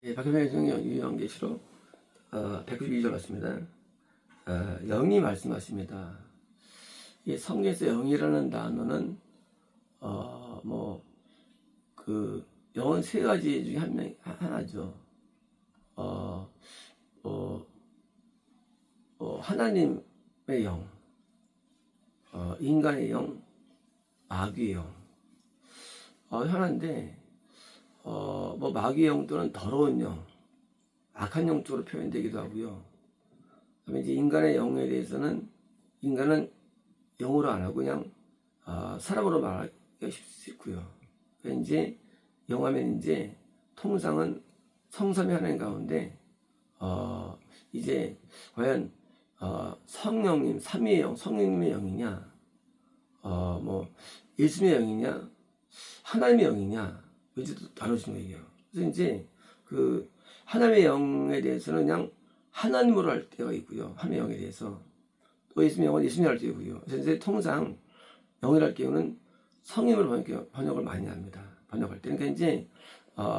예, 박현명 성경 유형계시록 192절 맞습니다. 영이 말씀하십니다. 이 성경에서 영이라는 단어는 영은 세 가지 중에 하나죠. 하나님의 영, 인간의 영, 마귀의 영. 하나인데 마귀의 영 또는 더러운 영, 악한 영 쪽으로 표현되기도 하고요. 그다음에 이제 인간의 영에 대해서는 인간은 영으로 안 하고 그냥 사람으로 말하기가 쉽고요. 그러니까 이제 영하면 이제 통상은 성삼위 하나님 가운데 이제 과연 성령님, 삼위의 영, 성령님의 영이냐, 예수님의 영이냐, 하나님의 영이냐, 이제도 나눠지는 거예요. 그래서 이제 그 하나님의 영에 대해서는 그냥 하나님으로 할 때가 있고요. 하나님의 영에 대해서 또 예수님의 영은 예수님이 할 때이고요. 그래서 이제 통상 영이랄 경우는 성령으로 번역을 많이 합니다. 번역할 때. 그러니까 이제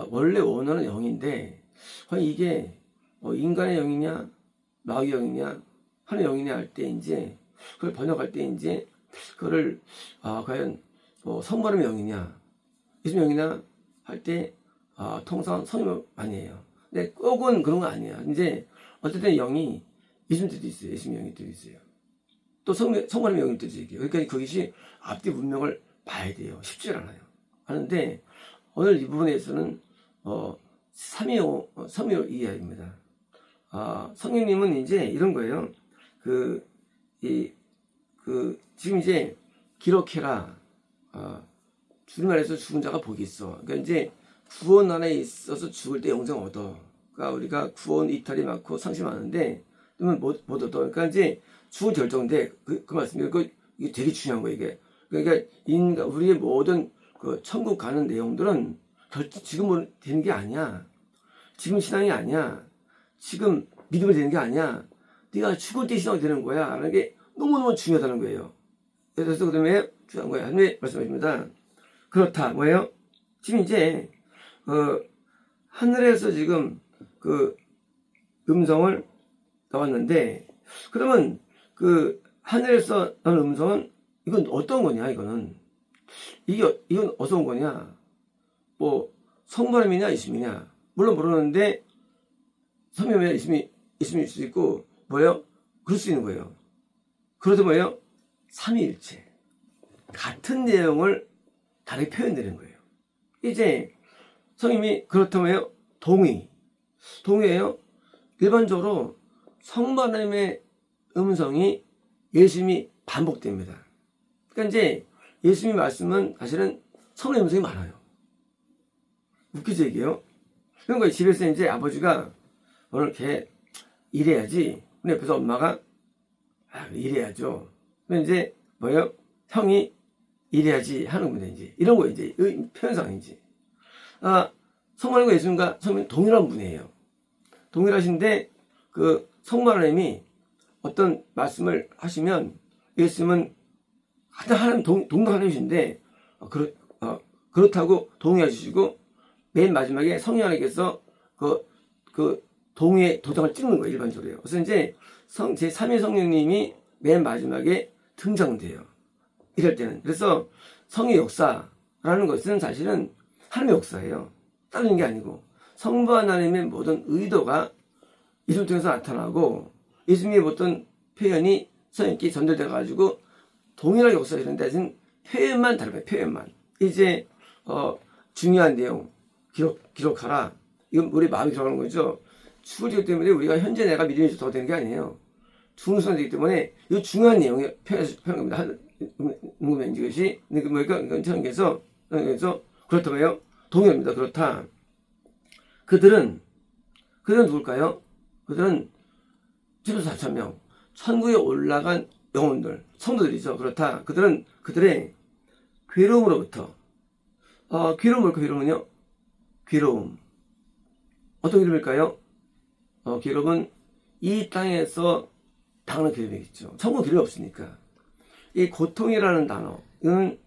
원래 원어는 영인데 과연 이게 인간의 영이냐, 마귀의 영이냐, 하나님의 영이냐 할 때 이제 그걸 번역할 때 이제 그거를 과연 성부하나님의 영이냐, 예수님의 영이냐 할 때 통상 성령을 많이 해요. 근데 꼭은 그런 거 아니야. 이제 어쨌든 영이 예수님 뜻도 있어요. 예수님의 영이 뜻도 있어요. 또 성부하나님의 영이 뜻도 있어요. 그러니까 그것이 앞뒤 문맥을 봐야 돼요. 쉽지 않아요. 하는데 오늘 이 부분에서는 삼위로 이해합니다. 성령님은 이제 이런 거예요. 지금 이제 기록해라. 줄말해서 죽은 자가 복이 있어. 그러니까 이제 구원 안에 있어서 죽을 때 영생 얻어. 그러니까 우리가 구원 이탈이 많고 상심이 많은데 그러면 못 얻어. 그러니까 이제 죽을 결정돼. 그 말씀이에요. 이게 되게 중요한 거예요. 이게. 그러니까 우리의 모든 그 천국 가는 내용들은 지금 되는 게 아니야. 지금 신앙이 아니야. 지금 믿음이 되는 게 아니야. 네가 죽을 때 신앙이 되는 거야. 라는 게 너무너무 중요하다는 거예요. 그래서 그다음에 중요한 거예요. 하나님 말씀하십니다. 그렇다. 뭐예요? 지금 이제 하늘에서 지금 그 음성을 나왔는데 그러면 그 하늘에서 나온 음성은 이건 어떤 거냐? 이건 어디서 온 거냐? 성부하나님이냐 예수님이냐? 물론 모르는데 성령이냐 예수님일 수도 있고 뭐예요? 그럴 수 있는 거예요. 그래서 뭐예요? 삼위일체 같은 내용을 다르게 표현되는 거예요. 이제 성님이 그렇다면요 동의예요. 일반적으로 성부 하나님의 음성이 예수님이 반복됩니다. 그러니까 이제 예수님의 말씀은 사실은 성령의 음성이 많아요. 웃기죠 이게요. 그러니까 집에서 이제 아버지가 오늘 걔 일해야지. 근데 옆에서 엄마가 일해야죠. 근데 이제 뭐예요? 형이 일해야지 하는 겁니다. 이제 이런 거 이제 표현상이지. 성부하나님과 예수님과 성부는 동일한 분이에요. 동일하신데 그 성부 하나님이 어떤 말씀을 하시면 예수님은 하나님 동등 하나님이신데 그렇다고 동의해 주시고 맨 마지막에 성령 하나님께서 그 동의의 도장을 찍는 거예요. 일반적으로요. 그래서 이제 제3위 성령님이 맨 마지막에 등장돼요. 이럴 때는. 그래서 성의 역사라는 것은 사실은 하나님의 역사예요. 다른 게 아니고 성부 하나님의 모든 의도가 예수를 통해서 나타나고 예수님의 어떤 표현이 성령께 전달돼 가지고 동일하게 역사가 이런데 대신 표현만 다르고요. 표현만. 이제 중요한 내용 기록하라. 이건 우리 마음이 기록하는 거죠. 죽을 때 때문에 우리가 현재 내가 믿음이 더 되는 게 아니에요. 죽는 순간 되기 때문에 이 중요한 내용에 표현한 겁니다. 궁금한 것이 이건 성경에서 그렇다고요. 동의합니다. 그렇다. 그들은 누굴까요? 그들은 7,4,000명 천국에 올라간 영혼들 성도들이죠. 그렇다. 그들은 그들의 괴로움으로부터 괴로움 뭘까? 괴로움은요? 괴로움 어떤 괴로움일까요? 괴로움은 이 땅에서 당하는 괴로움이겠죠. 천국 괴로움이 없으니까. 이 고통이라는 단어 이건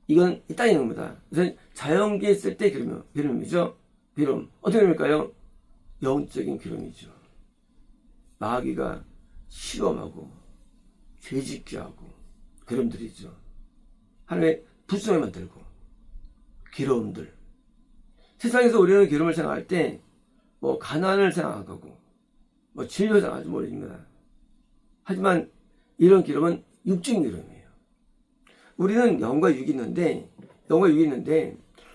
이 땅에 있는 겁니다. 그래서 자연계에 있을 때 괴로움이죠. 괴로움 어떤 괴로움일까요? 영적인 기름이죠. 마귀가 실험하고 죄짓게 하고 기름들이죠. 하나님의 불순하게 만들고 기름들. 세상에서 우리는 기름을 생각할 때 뭐 가난을 생각하고 뭐 진료를 생각하지 모릅니다. 하지만 이런 기름은 육적인 기름이에요. 우리는 영과 육이 있는데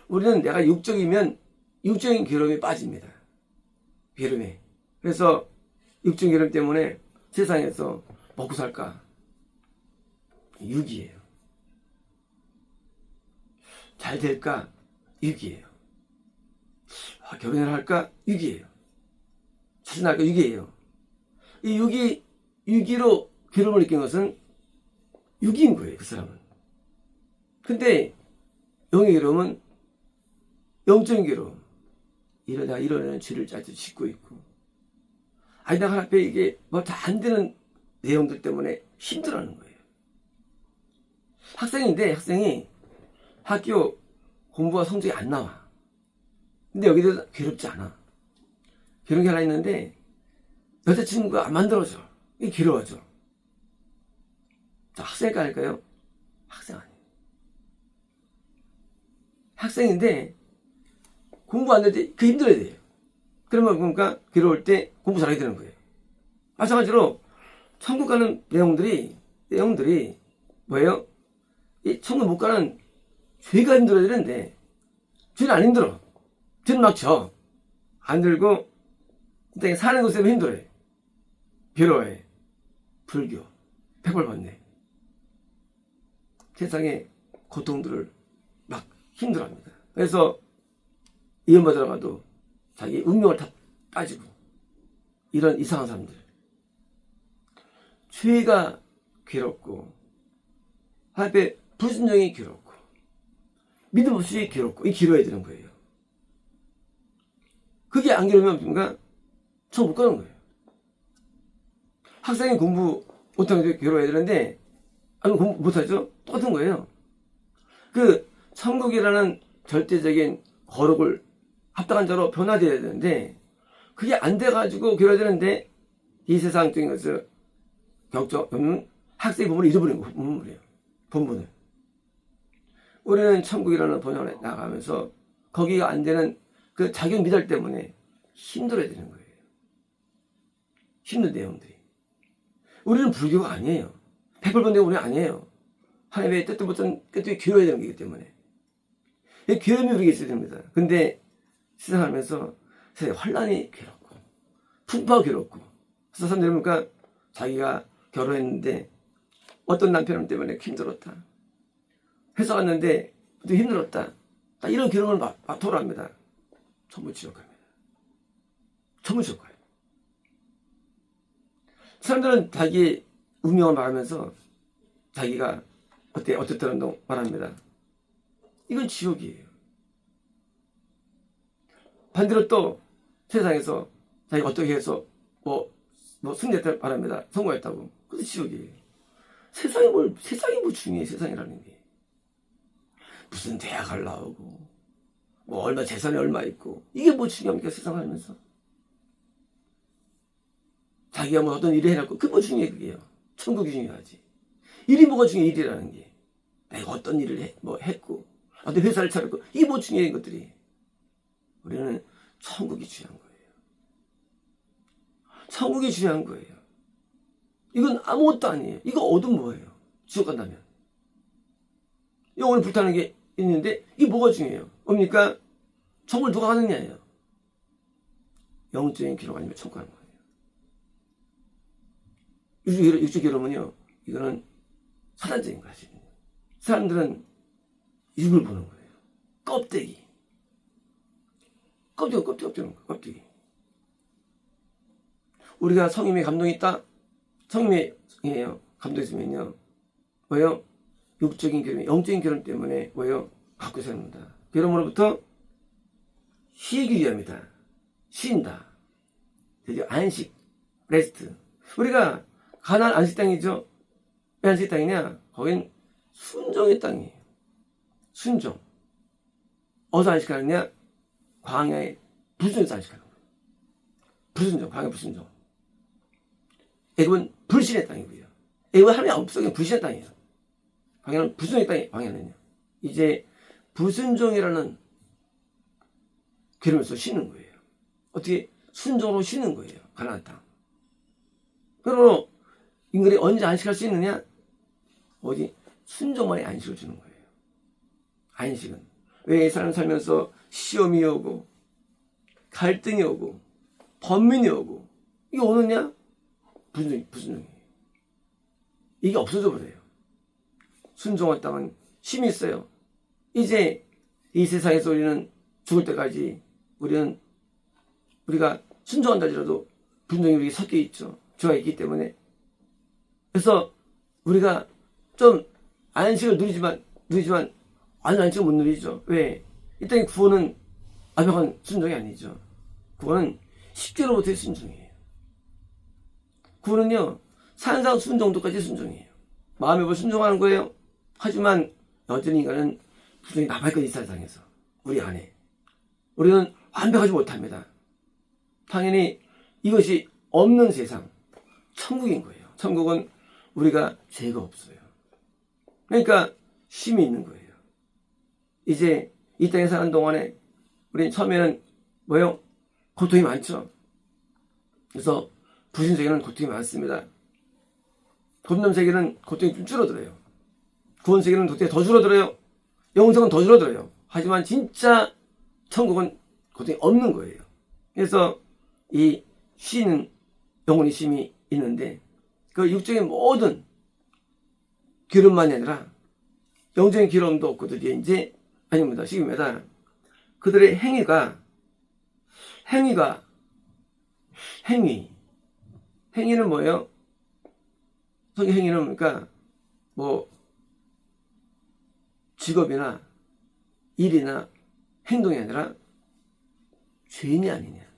우리는 내가 육적이면 육적인 기름이 빠집니다. 기름에. 그래서 육적인 기름 때문에 세상에서 먹고 살까? 육이에요. 잘 될까? 육이에요. 결혼을 할까? 육이에요. 자신할까? 육이에요. 이 유기로 기름을 느낀 것은 육인 거예요, 그 사람은. 근데 영의 기름은 영적인 기름. 이러려는 죄를 아직도 짓고 있고. 아니, 내가 앞에 이게 뭐 다 안 되는 내용들 때문에 힘들어하는 거예요. 학생이 학교 공부가 성적이 안 나와. 근데 여기도 괴롭지 않아. 괴로운 게 하나 있는데 여자친구가 안 만들어져. 이게 괴로워져. 자, 학생일까 아닐까요? 학생 아니에요. 학생인데 공부 안 될 때 그 힘들어야 돼요. 그러면 그러니까 괴로울 때 공부 잘하게 되는 거예요. 마찬가지로 천국 가는 내용들이 뭐예요? 이 천국 못 가는 죄가 힘들어야 되는데 죄는 안 힘들어. 죄는 막 져. 안 들고 일단 사는 것 때문에 힘들어해. 괴로워해. 불교. 백벌 받네. 세상의 고통들을 막 힘들어합니다. 그래서 이혼받으러 가도 자기 운명을 다 따지고 이런 이상한 사람들. 죄가 괴롭고 하나님의 불순종이 괴롭고 믿음 없이 괴롭고 이 괴로워야 되는 거예요. 그게 안 괴로우면 뭔가 처음 못 가는 거예요. 학생이 공부 못하는 게 괴로워야 되는데 아니 공부 못하죠? 똑같은 거예요. 그 천국이라는 절대적인 거룩을 합당한 자로 변화되어야 되는데 그게 안 돼가지고 괴로워야 되는데 이 세상적인 것을 학생의 본분을 잃어버린 거예요. 본분을. 우리는 천국이라는 번영을 나가면서 거기가 안 되는 그 자격 미달 때문에 힘들어야 되는 거예요. 힘든 내용들이. 우리는 불교가 아니에요. 백벌번대가 우리 아니에요. 하나님의 뜻도 못한 뜻이 괴로워야 되는 거기 때문에. 이 괴로움이 우리에게 있어야 됩니다. 근데 세상 하면서 세상에 환란이 괴롭고 풍파가 괴롭고 그래서 사람들이 보니까 자기가 결혼했는데 어떤 남편 때문에 힘들었다. 회사 갔는데 또 힘들었다. 이런 괴로움을 토로합니다. 전부 지옥입니다. 전부 지옥이에요. 사람들은 자기 운명을 말하면서 자기가 어쨌든 말합니다. 이건 지옥이에요. 반대로 또 세상에서 자기가 어떻게 해서 승리했다고 말합니다. 성공했다고. 그것도 지옥이에요. 세상이 뭐 중요해, 세상이라는 게. 무슨 대학을 나오고, 얼마 재산이 얼마 있고, 이게 뭐 중요합니까, 세상을 하면서. 자기가 어떤 일을 해놨고, 그게 뭐 중요해, 그게요. 천국이 중요하지. 일이 뭐가 중요해, 일이라는 게. 내가 어떤 일을 했고, 어떤 회사를 차렸고, 이게 뭐 중요해, 것들이. 우리는 천국이 중요한 거예요. 천국이 중요한 거예요. 이건 아무것도 아니에요. 이거 얻으면 뭐예요? 지옥 간다면. 영혼이 불타는 게 있는데 이게 뭐가 중요해요? 뭡니까? 천국을 누가 가느냐예요. 영적인 기록 아니면 천국 가는 거예요. 육적 기록은요, 이거는 사단적인 것입니다. 사람들은 육을 보는 거예요. 껍데기. 껍데기. 우리가 성님의 감동이 있다? 성님이에요. 감동이 있으면요. 뭐예요? 육적인 결혼, 영적인 결혼 때문에 뭐예요? 갖고 삽니다. 결혼으로부터 쉬기 위함이다. 쉰다. 드디어 안식, 레스트. 우리가 가나안 안식 땅이죠? 왜 안식 땅이냐? 거긴 순종의 땅이에요. 순종. 어디서 안식하느냐? 광야에 불순에서 안식하는 거예요. 불순종, 광야 불순종. 애굽은 불신의 땅이고요. 애굽은 하나님 없어. 그냥 불신의 땅이에요. 광야는 불순종의 땅이에요. 광야는요. 이제 불순종이라는 기름에서 쉬는 거예요. 어떻게 순종으로 쉬는 거예요. 가나안 땅. 그러므로 인간이 언제 안식할 수 있느냐? 어디 순종만이 안식을 주는 거예요. 안식은. 왜 이 사람 살면서 시험이 오고 갈등이 오고 번민이 오고 이게 오느냐? 불순종이에요. 이게 없어져 버려요. 순종할 땅은 힘이 있어요. 이제 이 세상에서 우리는 죽을 때까지 우리가 순종한다 하더라도 불순종이 우리에게 섞여 있죠. 죄가 있기 때문에. 그래서 우리가 좀 안식을 누리지만 완전 안식을 못 누리죠. 왜? 이 땅의 구원은 완벽한 순종이 아니죠. 구원은 10개로부터의 순종이에요. 구원은요, 산상 순종도까지 순종이에요. 마음에 뭘 순종하는 거예요. 하지만 여전히 인간은 불순종이 남아있거든요. 이 세상에서. 우리 안에. 우리는 완벽하지 못합니다. 당연히 이것이 없는 세상, 천국인 거예요. 천국은 우리가 죄가 없어요. 그러니까 쉼이 있는 거예요. 이제 이 땅에 사는 동안에 우리는 처음에는 뭐예요? 고통이 많죠. 그래서 불신세계는 고통이 많습니다. 검념세계는 고통이 좀 줄어들어요. 구원세계는 고통이 더 줄어들어요. 영생은 더 줄어들어요. 하지만 진짜 천국은 고통이 없는 거예요. 그래서 이 쉬는 영혼의 쉼이 있는데 그 육적인 모든 기름만이 아니라 영적인 기름도 없거든요. 이제 아닙니다. 시기입니다. 그들의 행위는 뭐예요? 성의 행위는 그러니까 뭐 직업이나 일이나 행동이 아니라 죄인이 아니냐.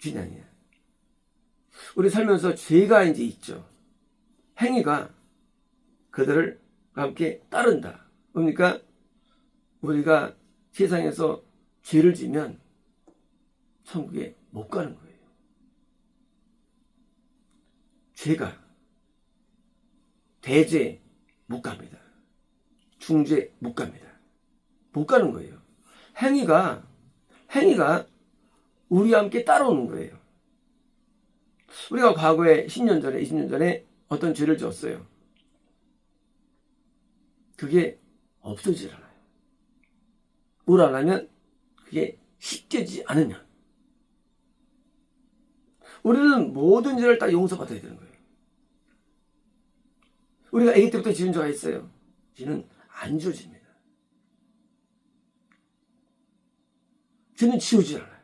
죄인이 아니냐. 우리 살면서 죄가 이제 있죠. 행위가 그들을 함께 따른다. 그러니까 우리가 세상에서 죄를 지면 천국에 못 가는 거예요. 죄가 대죄 못 갑니다. 중죄 못 갑니다. 못 가는 거예요. 행위가 우리와 함께 따라오는 거예요. 우리가 과거에 10년 전에 20년 전에 어떤 죄를 지었어요. 그게 없어지질 않아요. 뭘 안 하면 그게 씻겨지지 않으냐. 우리는 모든 죄를 다 용서받아야 되는 거예요. 우리가 아기 때부터 지은 죄가 있어요. 죄는 안 지워집니다. 죄는 지워지지 않아요.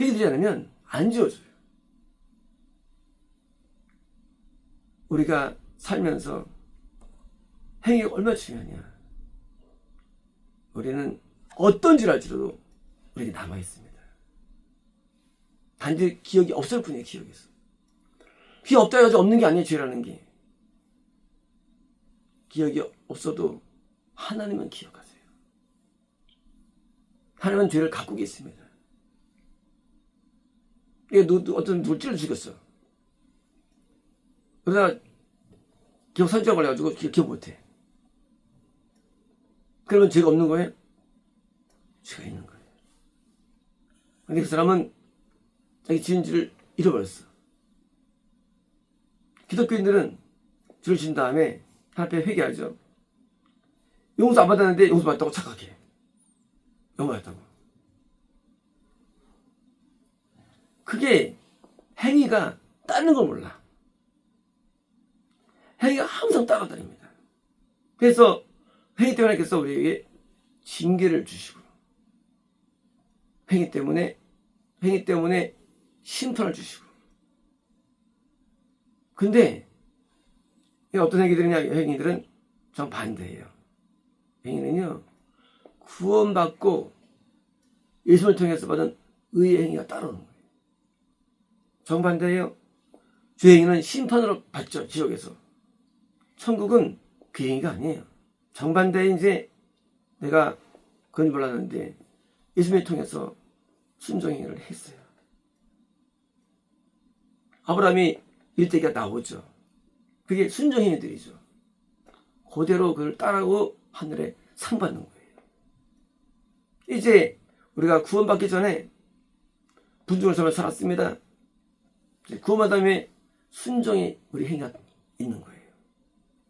회개되지 않으면 안 지워져요. 우리가 살면서 행위가 얼마나 중요하냐. 우리는 어떤 죄를 할지라도 우리에게 남아있습니다. 단지 기억이 없을 뿐이에요. 기억에서. 기억 없다 해가지고 없는 게 아니에요. 죄라는 게. 기억이 없어도 하나님은 기억하세요. 하나님은 죄를 갖고 계십니다. 어떤 물질을 죽였어. 그러다 기억 산주가 걸려가지고 기억 못해. 그러면 죄가 없는 거예요? 죄가 있는 거예요. 근데 그 사람은 자기 지은 죄를 잃어버렸어. 기독교인들은 죄를 지은 다음에 하나님 앞에 회개하죠. 용서 안 받았는데 용서 받았다고 착각해. 용서 받았다고. 그게 행위가 따르는 걸 몰라. 행위가 항상 따라다닙니다. 그래서 행위 때문에 하나님께서 우리에게 징계를 주시고 행위 때문에 심판을 주시고. 근데 어떤 행위들이냐. 행위들은 정반대예요. 행위는요, 구원받고 예수를 통해서 받은 의의 행위가 따르는 거예요. 정반대예요. 죄 행위는 심판으로 받죠. 지옥에서. 천국은 그 행위가 아니에요. 정반대에 이제 내가 그건 몰랐는데 예수님을 통해서 순종행위를 했어요. 아브라함이 일대기가 나오죠. 그게 순종행위들이죠. 그대로 그걸 따라고 하늘에 상 받는 거예요. 이제 우리가 구원받기 전에 분중을 삶을 살았습니다. 구원받은 다음에 순종이 우리 행위가 있는 거예요.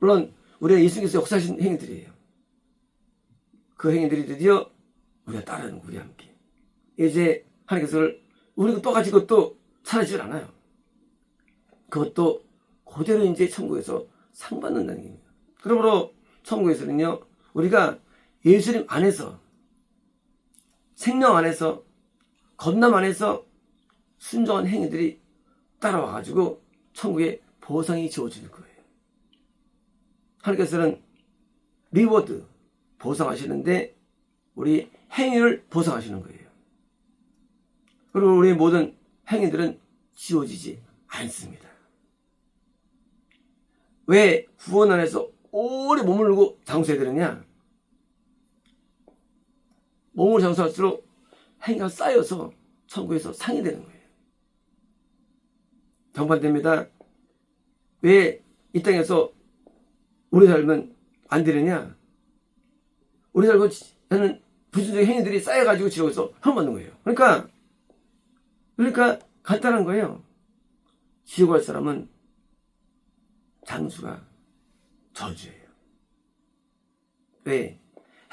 물론 우리가 예수님께서 역사하신 행위들이에요. 그 행위들이 드디어 우리가 따르는 거예요. 우리와 함께. 이제 하나님께서 우리가 똑같이 그것도 사라지질 않아요. 그것도 그대로 이제 천국에서 상 받는다는 얘기입니다. 그러므로 천국에서는요, 우리가 예수님 안에서, 생명 안에서, 건남 안에서 순종한 행위들이 따라와가지고 천국에 보상이 주어질 거예요. 하나님께서는 리워드, 보상하시는데 우리 행위를 보상하시는 거예요. 그리고 우리의 모든 행위들은 지워지지 않습니다. 왜 구원 안에서 오래 머물고 장수해야 되느냐? 몸을 장수할수록 행위가 쌓여서 천국에서 상이 되는 거예요. 정반대입니다. 왜 이 땅에서 우리 삶은 안 되느냐? 우리 삶은 부수적인 행위들이 쌓여가지고 지옥에서 형 받는 거예요. 그러니까 간단한 거예요. 지옥 갈 사람은 장수가 저주예요. 왜?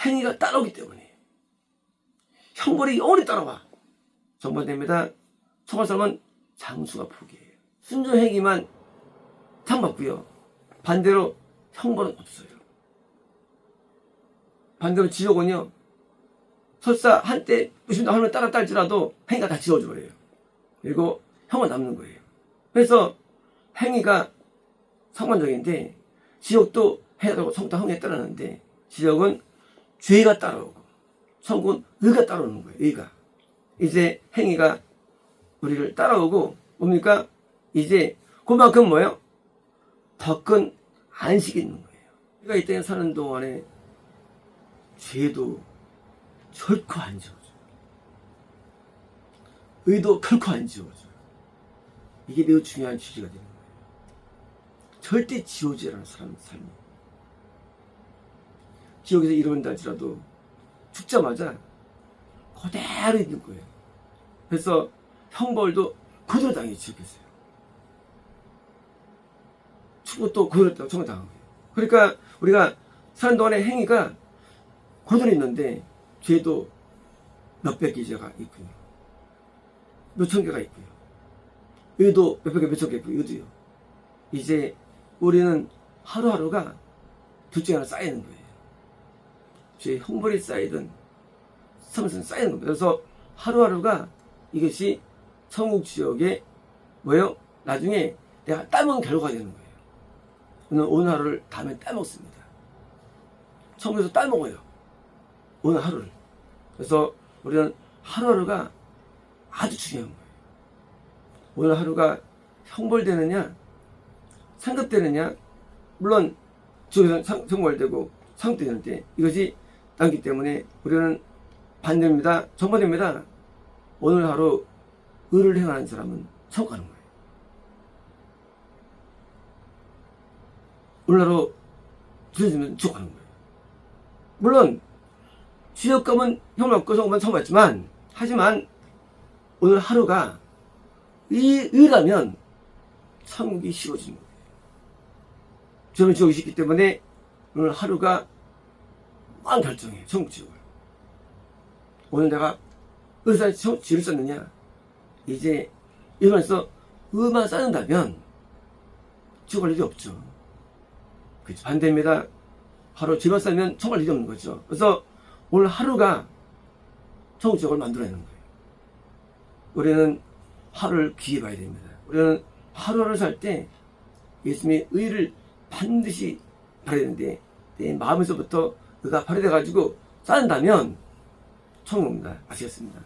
행위가 따라오기 때문이에요. 형벌이 영원히 따라와. 정반대입니다. 천국 사람은 장수가 복이에요. 순종행위만 상 받고요. 반대로 형벌은 없어요. 반대로 지옥은요, 설사 한때 무슨 하나님을 따라 딸지라도 행위가 다 지워져 버려요. 그리고 형은 남는 거예요. 그래서 행위가 상관적인데 지옥도 해야 되고 천국도 형에 따르는데 지옥은 죄가 따라오고 천국은 의가 따라오는 거예요. 의가. 이제 행위가 우리를 따라오고 뭡니까? 이제 그만큼 뭐예요? 더 큰 안식이 있는 거예요. 우리가 이 땅에 사는 동안에 죄도 결코 안 지워져요. 의도 결코 안 지워져요. 이게 매우 중요한 취지가 되는 거예요. 절대 지워지지 않는 사람의 삶이. 지옥에서 이룬다 할지라도 죽자마자 그대로 있는 거예요. 그래서 형벌도 그대로 당해요. 지옥에서요. 죽고 그대로 당한 거예요. 그러니까 우리가 사는 동안의 행위가 그대로 있는데 죄도 몇백 개가 있고요. 몇천 개가 있고요. 의도 몇백 개, 몇천 개 있고요. 의도요. 이제 우리는 하루하루가 둘 중에 하나 쌓이는 거예요. 죄의 형벌이 쌓이든 삶에서 쌓이는 겁니다. 그래서 하루하루가 이것이 천국 지옥에 뭐예요? 나중에 내가 따먹은 결과가 되는 거예요. 오늘 하루를 다음에 따먹습니다. 천국에서 따먹어요. 오늘 하루를. 그래서 우리는 하루하루가 아주 중요한 거예요. 오늘 하루가 형벌되느냐 상급되느냐, 물론 지옥에서 형벌되고 상급되는데 이것이 나기 때문에 우리는 반대입니다. 정반대입니다. 오늘 하루 의를 행하는 사람은 천국 가는 거예요. 오늘 하루 죄지면 지옥 가는 거예요. 물론 지옥 가면 형 받고 천국 가면 천 받지만, 하지만 오늘 하루가 의라면 천국이 쉬워지는 거예요. 저는 지옥이 쉽기 때문에 오늘 하루가 왕 결정해요. 천국 지옥을. 오늘 내가 의사 지를 썼느냐, 이제 일반에서 의만 쌓는다면 지옥 갈 일이 없죠. 그렇죠. 반대입니다. 하루 죄만 쌓으면 천국 갈 일이 없는 거죠. 그래서 오늘 하루가 천국 지옥을 만들어내는 거예요. 우리는 하루를 귀히 봐야 됩니다. 우리는 하루하루 살 때 예수님의 의를 반드시 바라야 되는데, 내 마음에서부터 의가 발휘돼가지고 쌓는다면 천국입니다. 아시겠습니다.